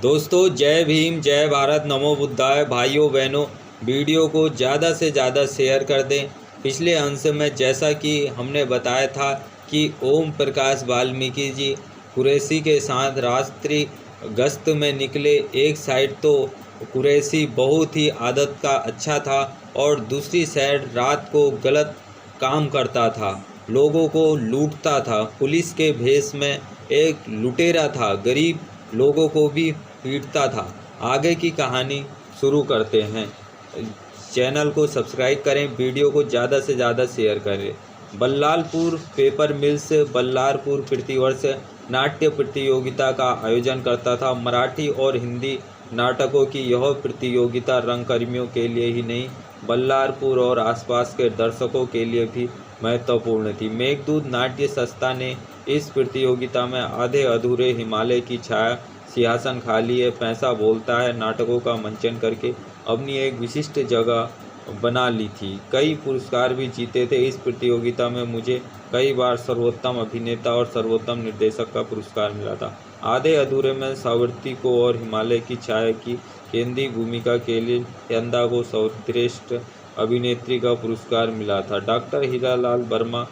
दोस्तों जय भीम, जय भारत, नमो बुद्धाय। भाइयों बहनों, वीडियो को ज़्यादा से ज़्यादा शेयर कर दें। पिछले अंश में जैसा कि हमने बताया था कि ओम प्रकाश वाल्मीकि जी कुरैशी के साथ रात्रि गश्त में निकले। एक साइड तो कुरैशी बहुत ही आदत का अच्छा था और दूसरी साइड रात को गलत काम करता था, लोगों को लूटता था। पुलिस के भेष में एक लुटेरा था, गरीब लोगों को भी पीटता था। आगे की कहानी शुरू करते हैं। चैनल को सब्सक्राइब करें, वीडियो को ज़्यादा से ज़्यादा शेयर करें। बल्लारपुर पेपर मिल्स बल्लारपुर प्रतिवर्ष नाट्य प्रतियोगिता का आयोजन करता था। मराठी और हिंदी नाटकों की यह प्रतियोगिता रंगकर्मियों के लिए ही नहीं, बल्लारपुर और आसपास के दर्शकों के लिए भी महत्वपूर्ण थी। मेघदूत नाट्य संस्था ने इस प्रतियोगिता में आधे अधूरे हिमालय की छाया, सिंहासन खाली है, पैसा बोलता है नाटकों का मंचन करके अपनी एक विशिष्ट जगह बना ली थी। कई पुरस्कार भी जीते थे। इस प्रतियोगिता में मुझे कई बार सर्वोत्तम अभिनेता और सर्वोत्तम निर्देशक का पुरस्कार मिला था। आधे अधूरे में सावित्री को और हिमालय की छाया की केंद्रीय भूमिका के लिए यंदा को सर्वश्रेष्ठ अभिनेत्री का पुरस्कार मिला था। डॉक्टर हीरालाल वर्मा,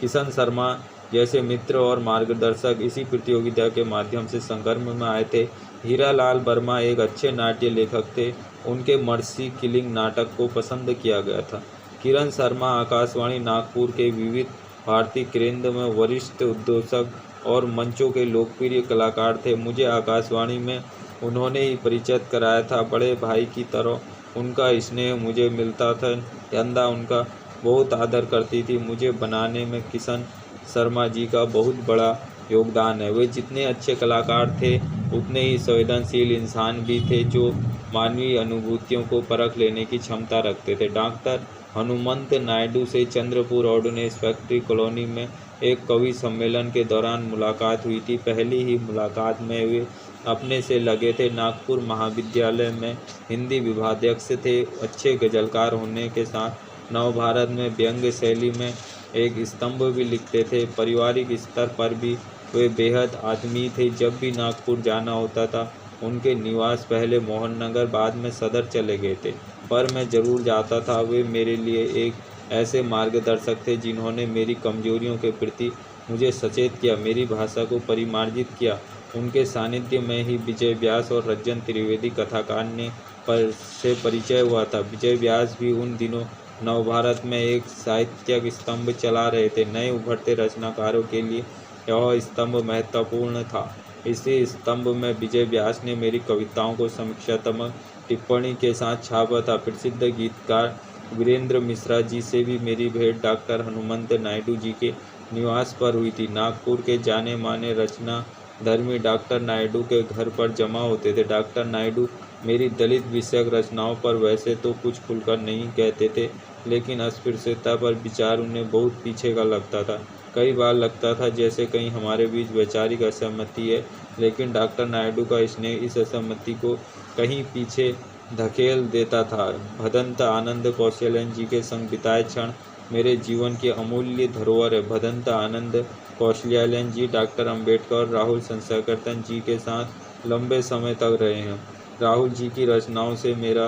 किशन शर्मा जैसे मित्र और मार्गदर्शक इसी प्रतियोगिता के माध्यम से संगम में आए थे। हीरालाल वर्मा एक अच्छे नाट्य लेखक थे। उनके मर्सी किलिंग नाटक को पसंद किया गया था। किरण शर्मा आकाशवाणी नागपुर के विविध भारती केंद्र में वरिष्ठ उद्घोषक और मंचों के लोकप्रिय कलाकार थे। मुझे आकाशवाणी में उन्होंने ही परिचित कराया था। बड़े भाई की तरह उनका स्नेह मुझे मिलता था। यंदा उनका बहुत आदर करती थी। मुझे बनाने में किशन शर्मा जी का बहुत बड़ा योगदान है। वे जितने अच्छे कलाकार थे उतने ही संवेदनशील इंसान भी थे, जो मानवीय अनुभूतियों को परख लेने की क्षमता रखते थे। डॉक्टर हनुमंत नायडू से चंद्रपुर ऑर्डिनेंस फैक्ट्री कॉलोनी में एक कवि सम्मेलन के दौरान मुलाकात हुई थी। पहली ही मुलाकात में वे अपने से लगे थे। नागपुर महाविद्यालय में हिंदी विभागाध्यक्ष थे। अच्छे गजलकार होने के साथ नवभारत में व्यंग्य शैली में एक स्तंभ भी लिखते थे। पारिवारिक स्तर पर भी वे बेहद आदमी थे। जब भी नागपुर जाना होता था, उनके निवास पहले मोहन नगर, बाद में सदर चले गए थे, पर मैं ज़रूर जाता था। वे मेरे लिए एक ऐसे मार्गदर्शक थे जिन्होंने मेरी कमजोरियों के प्रति मुझे सचेत किया, मेरी भाषा को परिमार्जित किया। उनके सानिध्य में ही विजय व्यास और रंजन त्रिवेदी कथाकार ने से परिचय हुआ था। विजय व्यास भी उन दिनों नवभारत में एक साहित्यिक स्तंभ चला रहे थे। नए उभरते रचनाकारों के लिए यह स्तंभ महत्वपूर्ण था। इसी स्तंभ में विजय व्यास ने मेरी कविताओं को समीक्षात्मक टिप्पणी के साथ छापा था। प्रसिद्ध गीतकार वीरेंद्र मिश्रा जी से भी मेरी भेंट डॉक्टर हनुमंत नायडू जी के निवास पर हुई थी। नागपुर के जाने माने रचना धर्मी डॉक्टर नायडू के घर पर जमा होते थे। डॉक्टर नायडू मेरी दलित विषयक रचनाओं पर वैसे तो कुछ खुलकर नहीं कहते थे, लेकिन अस्पृश्यता पर विचार उन्हें बहुत पीछे का लगता था। कई बार लगता था जैसे कहीं हमारे बीच वैचारिक असहमति है, लेकिन डॉक्टर नायडू का स्नेह इस असहमति को कहीं पीछे धकेल देता था। भदंत आनंद कौशल्यान जी के संग बिताए क्षण मेरे जीवन की अमूल्य धरोहर है। भदंत आनंद कौशल्यान जी डॉक्टर अंबेडकर और राहुल संसारकर्तन जी के साथ लंबे समय तक रहे हैं। राहुल जी की रचनाओं से मेरा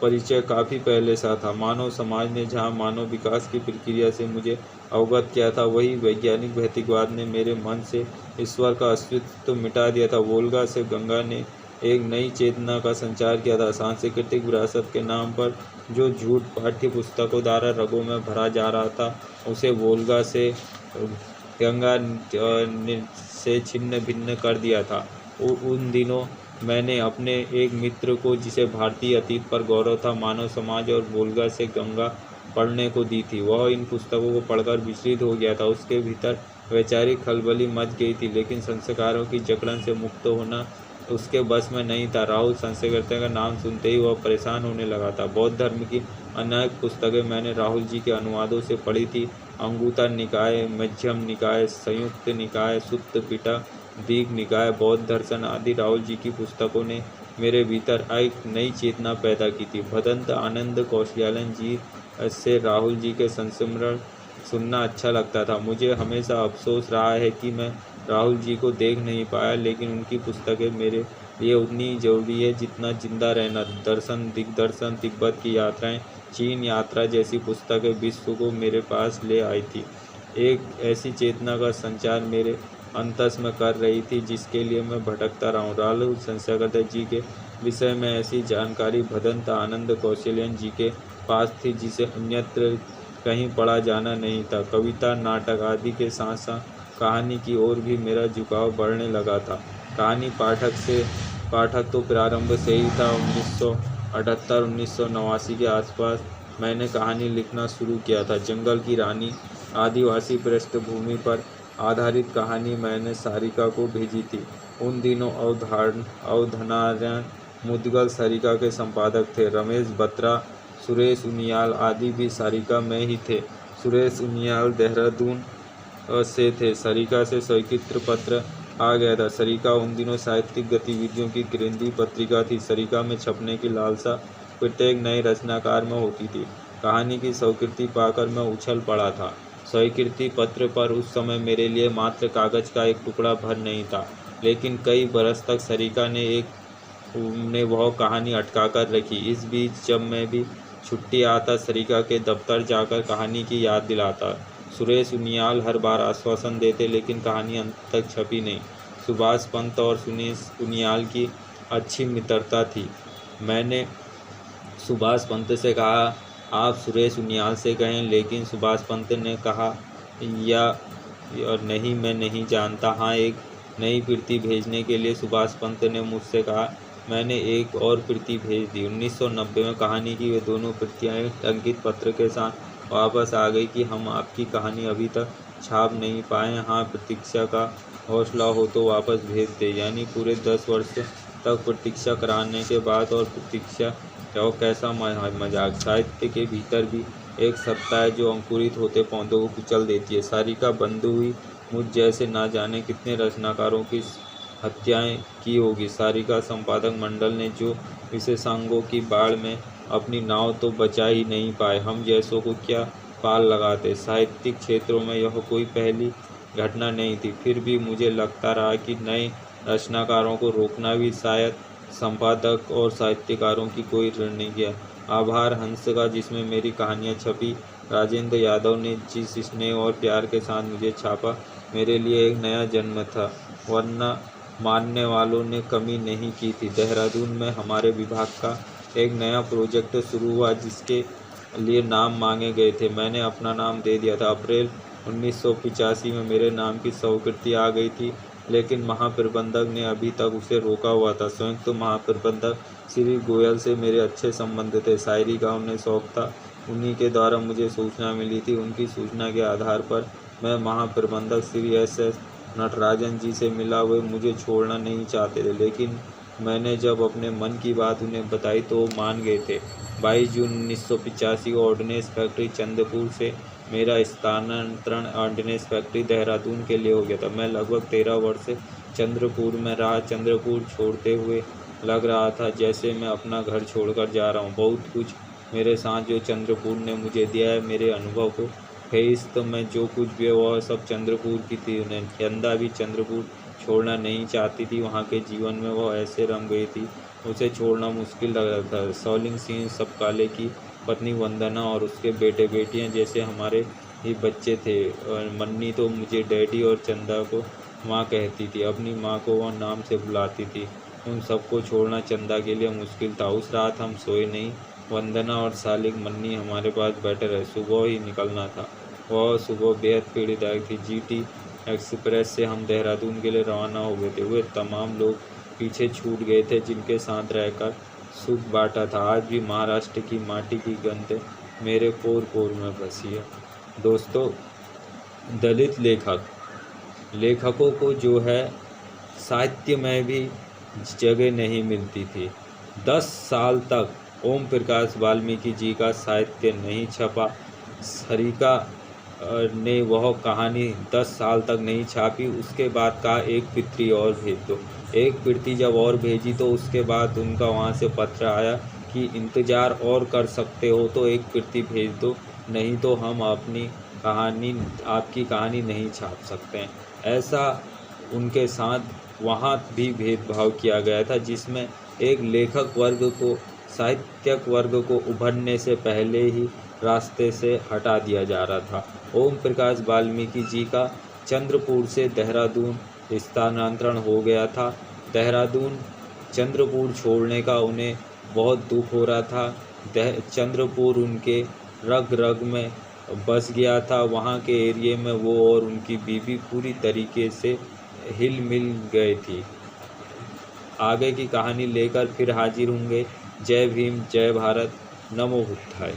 परिचय काफ़ी पहले सा था। मानव समाज ने जहाँ मानव विकास की प्रक्रिया से मुझे अवगत किया था, वही वैज्ञानिक भौतिकवाद ने मेरे मन से ईश्वर का अस्तित्व मिटा दिया था। वोल्गा से गंगा ने एक नई चेतना का संचार किया था। सांस्कृतिक विरासत के नाम पर जो झूठ पाठ्य पुस्तकों द्वारा रगों में भरा जा रहा था, उसे वोल्गा से गंगा से छिन्न भिन्न कर दिया था। उन दिनों मैंने अपने एक मित्र को, जिसे भारतीय अतीत पर गौरव था, मानव समाज और वोल्गा से गंगा पढ़ने को दी थी। वह इन पुस्तकों को पढ़कर विचलित हो गया था। उसके भीतर वैचारिक खलबली मच गई थी, लेकिन संस्कारों की जकड़न से मुक्त होना उसके बस में नहीं था। राहुल संस्कृत का नाम सुनते ही वह परेशान होने लगा था। बौद्ध धर्म की अनेक पुस्तकें मैंने राहुल जी के अनुवादों से पढ़ी थी। अंगुत्तर निकाय, मध्यम निकाय, संयुक्त निकाय, सुत्त पिटा, दीघ निकाय, बौद्ध दर्शन आदि राहुल जी की पुस्तकों ने मेरे भीतर एक नई चेतना पैदा की थी। भदंत आनंद कौशल्यान जी से राहुल जी के संस्मरण सुनना अच्छा लगता था। मुझे हमेशा अफसोस रहा है कि मैं राहुल जी को देख नहीं पाया, लेकिन उनकी पुस्तकें मेरे लिए उतनी ही जरूरी है जितना जिंदा रहना। दर्शन, दिग्दर्शन, तिब्बत की यात्राएं, चीन यात्रा जैसी पुस्तकें विश्व को मेरे पास ले आई थी। एक ऐसी चेतना का संचार मेरे अंतस में कर रही थी जिसके लिए मैं भटकता रहा हूँ। राहुल संसागत जी के विषय में ऐसी जानकारी भदंत आनंद कौशल्यान जी के पास थी जिसे अन्यत्र कहीं पढ़ा जाना नहीं था। कविता, नाटक आदि के साथ साथ कहानी की ओर भी मेरा झुकाव बढ़ने लगा था। कहानी पाठक तो प्रारंभ से ही था। 1978-1989 के आसपास मैंने कहानी लिखना शुरू किया था। जंगल की रानी आदिवासी पृष्ठभूमि पर आधारित कहानी मैंने सारिका को भेजी थी। उन दिनों अवधनारायण मुदगल सारिका के संपादक थे। रमेश बत्रा, सुरेश उनियाल आदि भी सारिका में ही थे। सुरेश उनियाल देहरादून से थे। सारिका से स्वीकृत पत्र आ गया था। सारिका उन दिनों साहित्यिक गतिविधियों की केंद्रीय पत्रिका थी। सारिका में छपने की लालसा प्रत्येक नए रचनाकार में होती थी। कहानी की स्वीकृति पाकर मैं उछल पड़ा था। स्वीकृति पत्र पर उस समय मेरे लिए मात्र कागज का एक टुकड़ा भर नहीं था, लेकिन कई बरस तक सारिका ने वह कहानी अटका कर रखी। इस बीच जब मैं भी छुट्टी आता, सारिका के दफ्तर जाकर कहानी की याद दिलाता। सुरेश उनियाल हर बार आश्वासन देते, लेकिन कहानी अंत तक छपी नहीं। सुभाष पंत और सुरेश उनियाल की अच्छी मित्रता थी। मैंने सुभाष पंत से कहा, आप सुरेश उनियाल से कहें, लेकिन सुभाष पंत ने कहा और नहीं, मैं नहीं जानता। हाँ, एक नई प्रति भेजने के लिए सुभाष पंत ने मुझसे कहा। मैंने एक और प्रति भेज दी। 1990 में कहानी की वे दोनों प्रतियां अंकित पत्र के साथ वापस आ गई कि हम आपकी कहानी अभी तक छाप नहीं पाए। हाँ, प्रतीक्षा का हौसला हो तो वापस भेज दे। यानी पूरे 10 वर्ष तक प्रतीक्षा कराने के बाद, और प्रतीक्षा तो कैसा मजाक। साहित्य के भीतर भी एक सत्ता है जो अंकुरित होते पौधों को कुचल देती है। सारिका बंद हुई, मुझ जैसे ना जाने कितने रचनाकारों की हत्याएं की होगी। सारिका संपादक मंडल ने जो विशेषांगों की बाढ़ में अपनी नाव तो बचा ही नहीं पाए, हम जैसों को क्या पाल लगाते। साहित्यिक क्षेत्रों में यह कोई पहली घटना नहीं थी। फिर भी मुझे लगता रहा कि नए रचनाकारों को रोकना भी शायद संपादक और साहित्यकारों की कोई रणनीति है। आभार हंस का, जिसमें मेरी कहानियाँ छपी। राजेंद्र यादव ने जिस स्नेह और प्यार के साथ मुझे छापा, मेरे लिए एक नया जन्म था, वरना मानने वालों ने कमी नहीं की थी। देहरादून में हमारे विभाग का एक नया प्रोजेक्ट शुरू हुआ जिसके लिए नाम मांगे गए थे। मैंने अपना नाम दे दिया था। अप्रैल 1985 में मेरे नाम की स्वीकृति आ गई थी, लेकिन महाप्रबंधक ने अभी तक उसे रोका हुआ था। संयुक्त महाप्रबंधक श्री गोयल से मेरे अच्छे संबंध थे। शायरी का उन्हें शौक था। उन्हीं के द्वारा मुझे सूचना मिली थी। उनकी सूचना के आधार पर मैं महाप्रबंधक श्री SS नटराजन जी से मिला। वे मुझे छोड़ना नहीं चाहते थे, लेकिन मैंने जब अपने मन की बात उन्हें बताई तो वो मान गए थे। 22 जून 1985 को ऑर्डिनेंस फैक्ट्री चंद्रपुर से मेरा स्थानांतरण ऑर्डिनेंस फैक्ट्री देहरादून के लिए हो गया था। मैं लगभग 13 वर्ष चंद्रपुर में रहा। चंद्रपुर छोड़ते हुए लग रहा था जैसे मैं अपना घर छोड़कर जा रहा हूँ। बहुत कुछ मेरे साथ जो चंद्रपुर ने मुझे दिया है, मेरे अनुभव को फेस्त में जो कुछ भी वह सब चंद्रपुर की थी। चंदा भी चंद्रपुर छोड़ना नहीं चाहती थी। वहाँ के जीवन में वह ऐसे रम गई थी, उसे छोड़ना मुश्किल लग रहा था। सौलिंग सिंह सबकाले की पत्नी वंदना और उसके बेटे बेटियां जैसे हमारे ही बच्चे थे। मन्नी तो मुझे डैडी और चंदा को माँ कहती थी। अपनी माँ को वह नाम से बुलाती थी। उन सबको छोड़ना चंदा के लिए मुश्किल था। उस रात हम सोए नहीं। वंदना और सालिक मन्नी हमारे पास बैठे रहे। सुबह ही निकलना था। वह सुबह बेहद पीड़ादायक थी। GT एक्सप्रेस से हम देहरादून के लिए रवाना हो गए थे। वे तमाम लोग पीछे छूट गए थे जिनके साथ रहकर सुख बांटा था। आज भी महाराष्ट्र की माटी की गंध मेरे पोर पोर में बसी है। दोस्तों, दलित लेखकों को जो है साहित्य में भी जगह नहीं मिलती थी। 10 साल तक ओम प्रकाश वाल्मीकि जी का साहित्य नहीं छपा। सारिका ने वह कहानी 10 साल तक नहीं छापी। उसके बाद कहा एक प्रति और भेज दो। एक प्रति जब और भेजी तो उसके बाद उनका वहाँ से पत्र आया कि इंतज़ार और कर सकते हो तो एक प्रति भेज दो, नहीं तो हम आपकी कहानी नहीं छाप सकते हैं। ऐसा उनके साथ वहाँ भी भेदभाव किया गया था, जिसमें एक लेखक वर्ग को साहित्यक वर्ग को उभरने से पहले ही रास्ते से हटा दिया जा रहा था। ओम प्रकाश वाल्मीकि जी का चंद्रपुर से देहरादून स्थानांतरण हो गया था। देहरादून चंद्रपुर छोड़ने का उन्हें बहुत दुख हो रहा था। चंद्रपुर उनके रग रग में बस गया था। वहाँ के एरिए में वो और उनकी बीवी पूरी तरीके से हिल मिल गए थी। आगे की कहानी लेकर फिर हाजिर होंगे। जय भीम, जय भारत, नमो बुद्धाय।